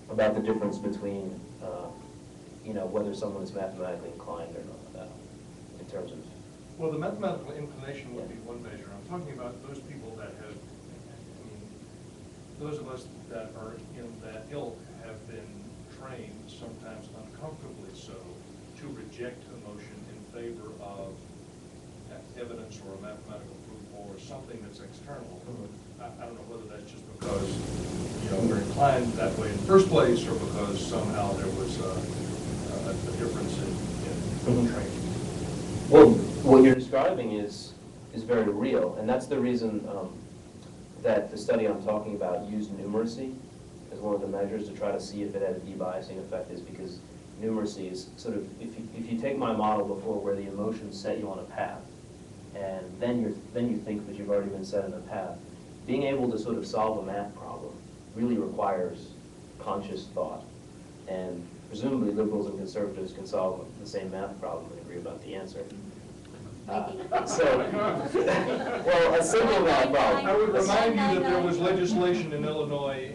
about the difference between, whether someone is mathematically inclined or not, in terms of. Well, the mathematical inclination would be one measure. I'm talking about those people that have, those of us that are in that ilk have been trained, sometimes uncomfortably so, to reject emotion in favor of evidence or a mathematical proof or something that's external. I don't know whether that's just because we're inclined that way in the first place, or because somehow there was a difference in training. Well, what you're describing is very real, and that's the reason that the study I'm talking about used numeracy as one of the measures to try to see if it had a debiasing effect, is because numeracy is sort of, if you take my model before where the emotions set you on a path, and then you think that you've already been set in a path, being able to sort of solve a math problem really requires conscious thought. And presumably liberals and conservatives can solve the same math problem and agree about the answer. Well, a simple math problem. I would remind you that there was legislation in Illinois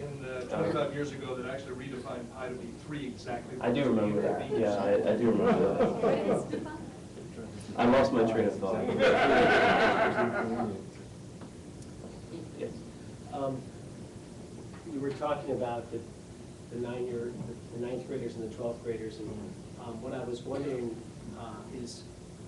25 years ago that actually redefined pi to be 3 exactly. I do remember that. Yeah, I do remember that. I lost my train of thought. Yes. You were talking about the ninth graders and the 12th graders, and what I was wondering is,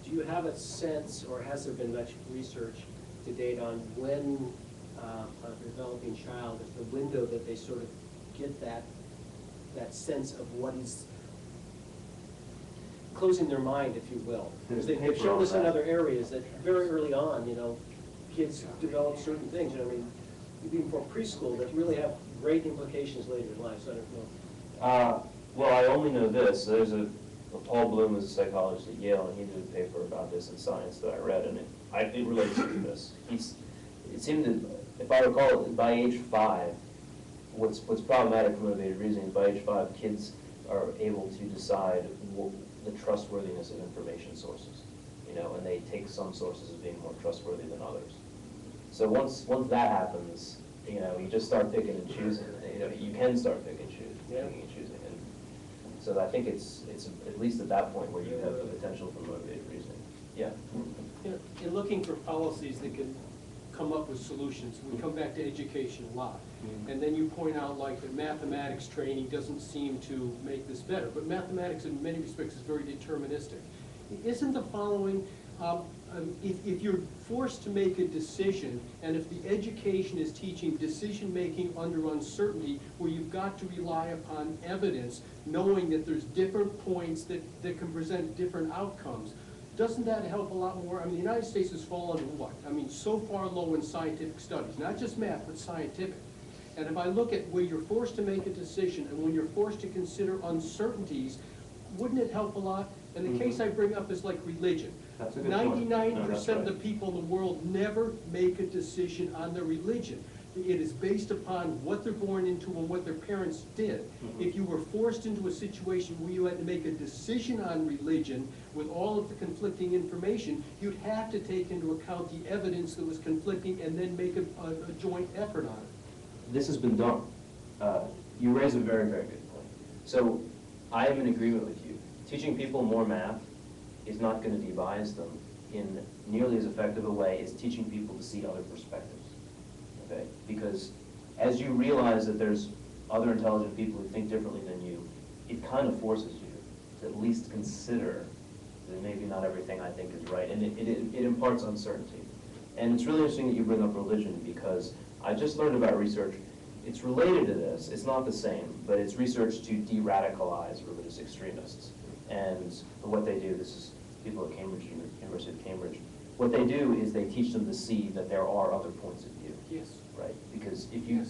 do do you have a sense, or has there been much research to date on when a developing child, if the window that they sort of get that sense of what is closing their mind, if you will? Because they've shown us in other areas that very early on, you know, kids develop certain things, you know, I mean, even from preschool, that really have great implications later in life, so I don't know. Well, I only know this. There's Paul Bloom is a psychologist at Yale, and he did a paper about this in Science that I read, and it relates to this. It seemed that, if I recall, by age 5, what's problematic for motivated reasoning is by age 5, kids are able to decide the trustworthiness of information sources, you know, and they take some sources as being more trustworthy than others. So once that happens, you know, you just start picking and choosing. You know, you can start picking and choosing. And so I think it's at least at that point where you have the potential for motivated reasoning. Yeah. You know, in looking for policies that can come up with solutions, we come back to education a lot. And then you point out like that mathematics training doesn't seem to make this better, but mathematics in many respects is very deterministic. Isn't the following, if you're forced to make a decision, and if the education is teaching decision-making under uncertainty, where you've got to rely upon evidence, knowing that there's different points that can present different outcomes, doesn't that help a lot more? I mean, the United States has fallen to what? I mean, so far low in scientific studies, not just math, but scientific. And if I look at where you're forced to make a decision and when you're forced to consider uncertainties, wouldn't it help a lot? And the case I bring up is like religion. 99% of the people in the world never make a decision on their religion. It is based upon what they're born into and what their parents did. If you were forced into a situation where you had to make a decision on religion with all of the conflicting information, you'd have to take into account the evidence that was conflicting and then make a joint effort on it. This has been done. You raise a very, very good point. So I am in agreement with you. Teaching people more math is not going to de-bias them in nearly as effective a way as teaching people to see other perspectives. Okay? Because as you realize that there's other intelligent people who think differently than you, it kind of forces you to at least consider that maybe not everything I think is right, and it imparts uncertainty. And it's really interesting that you bring up religion, because I just learned about research. It's related to this. It's not the same, but it's research to de-radicalize religious extremists. And what they do, this is people at Cambridge, University of Cambridge, what they do is they teach them to see that there are other points of view. Yes. Right? Because if you,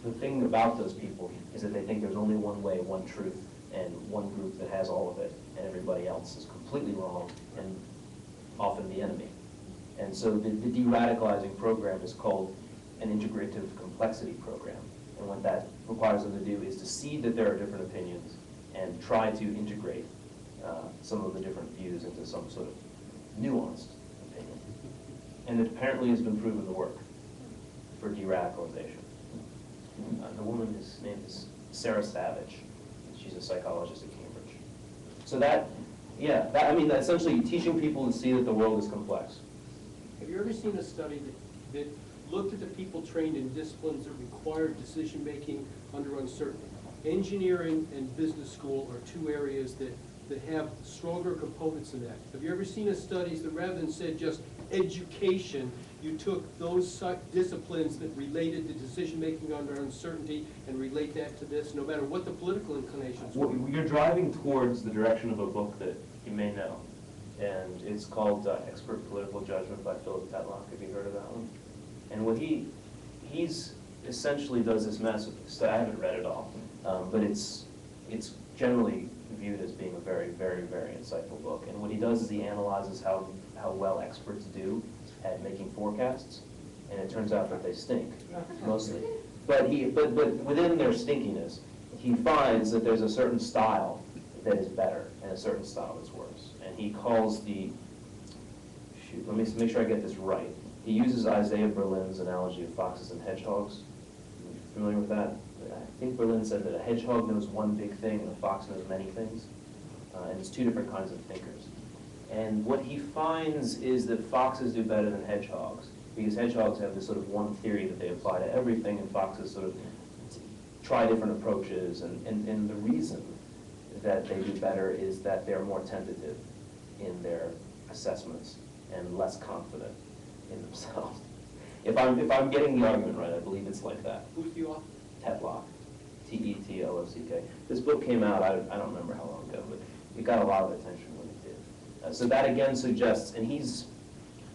the thing about those people is that they think there's only one way, one truth, and one group that has all of it, and everybody else is completely wrong and often the enemy. And so the de-radicalizing program is called an integrative complexity program. And what that requires them to do is to see that there are different opinions and try to integrate some of the different views into some sort of nuanced opinion. And it apparently has been proven to work for de-radicalization. The woman's name is Sarah Savage. She's a psychologist at Cambridge. So I mean, essentially teaching people to see that the world is complex. Have you ever seen a study that looked at the people trained in disciplines that required decision-making under uncertainty? Engineering and business school are two areas that have stronger components in that. Have you ever seen a studies that rather than say just education, you took those disciplines that related to decision-making under uncertainty and relate that to this, no matter what the political inclinations were? Well, you're driving towards the direction of a book that you may know, and it's called Expert Political Judgment by Philip Tetlock. Have you heard of that one? And what he's essentially does this massive study. I haven't read it all, but it's generally viewed as being a very, very, very insightful book. And what he does is he analyzes how well experts do at making forecasts, and it turns out that they stink, mostly. But within their stinkiness, he finds that there's a certain style that is better and a certain style that's worse. And he calls let me make sure I get this right. He uses Isaiah Berlin's analogy of foxes and hedgehogs. Are you familiar with that? I think Berlin said that a hedgehog knows one big thing and a fox knows many things. And it's two different kinds of thinkers. And what he finds is that foxes do better than hedgehogs, because hedgehogs have this sort of one theory that they apply to everything, and foxes sort of try different approaches. And the reason that they do better is that they're more tentative in their assessments and less confident in themselves. If I'm getting the argument right, I believe it's like that. Who's the author? Tetlock, Tetlock. This book came out, I don't remember how long ago, but it got a lot of attention when it did. So that again suggests, and he's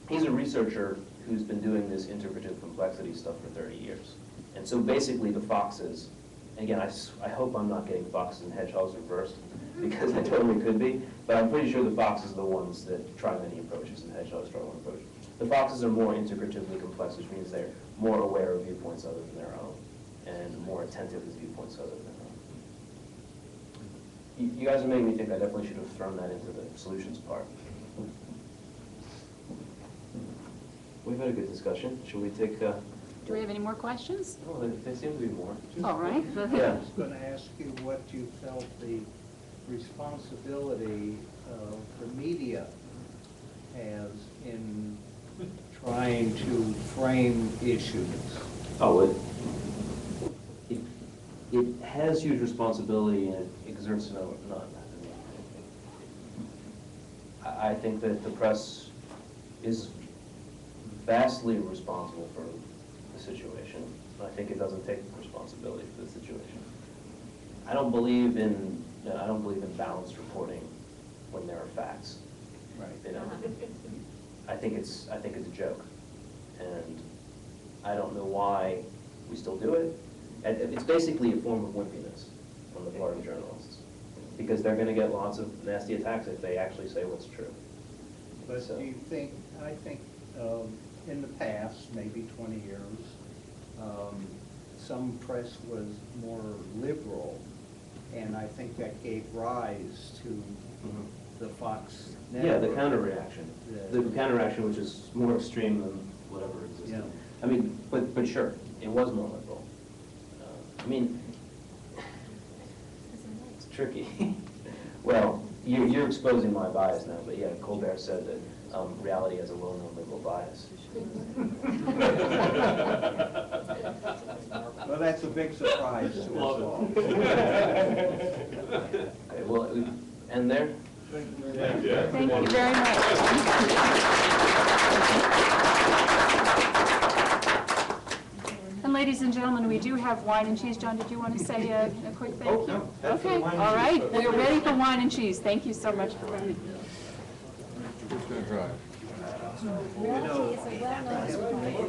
a researcher who's been doing this interpretive complexity stuff for 30 years. And so basically the foxes, again, I hope I'm not getting foxes and hedgehogs reversed, because I totally could be, but I'm pretty sure the foxes are the ones that try many approaches and hedgehogs try one approach. The foxes are more integratively complex, which means they're more aware of viewpoints other than their own, and more attentive to viewpoints other than their own. You guys are making me think I definitely should have thrown that into the solutions part. We've had a good discussion. Should we take, Do we have any more questions? oh, there seem to be more. All right. Yeah. I was going to ask you what you felt the responsibility of the media has in trying to frame issues. Oh, it has huge responsibility and it exerts none. I think that the press is vastly responsible for the situation. I think it doesn't take responsibility for the situation. I don't believe in balanced reporting when there are facts. Right. You know, I think it's a joke, and I don't know why we still do it. And it's basically a form of wimpiness on the part of journalists, because they're going to get lots of nasty attacks if they actually say what's true. But So- do you think, I think in the past, maybe 20 years, some press was more liberal, and I think that gave rise to the Fox Yeah, network. the counter-reaction. Yeah. The counter-reaction, which is more extreme than whatever existed. Yeah. I mean, but sure, it was more liberal. I mean, it's tricky. Well, you're exposing my bias now, but yeah, Colbert said that reality has a well-known liberal bias. Well, that's a big surprise to us all. Okay, well, we end there? Thank you very much. And ladies and gentlemen, we do have wine and cheese. John, did you want to say a quick thank you? no, that's for the Okay, wine and all cheese, right. folks. We're ready for wine and cheese. Thank you so much for coming. Who's going to drive? You know,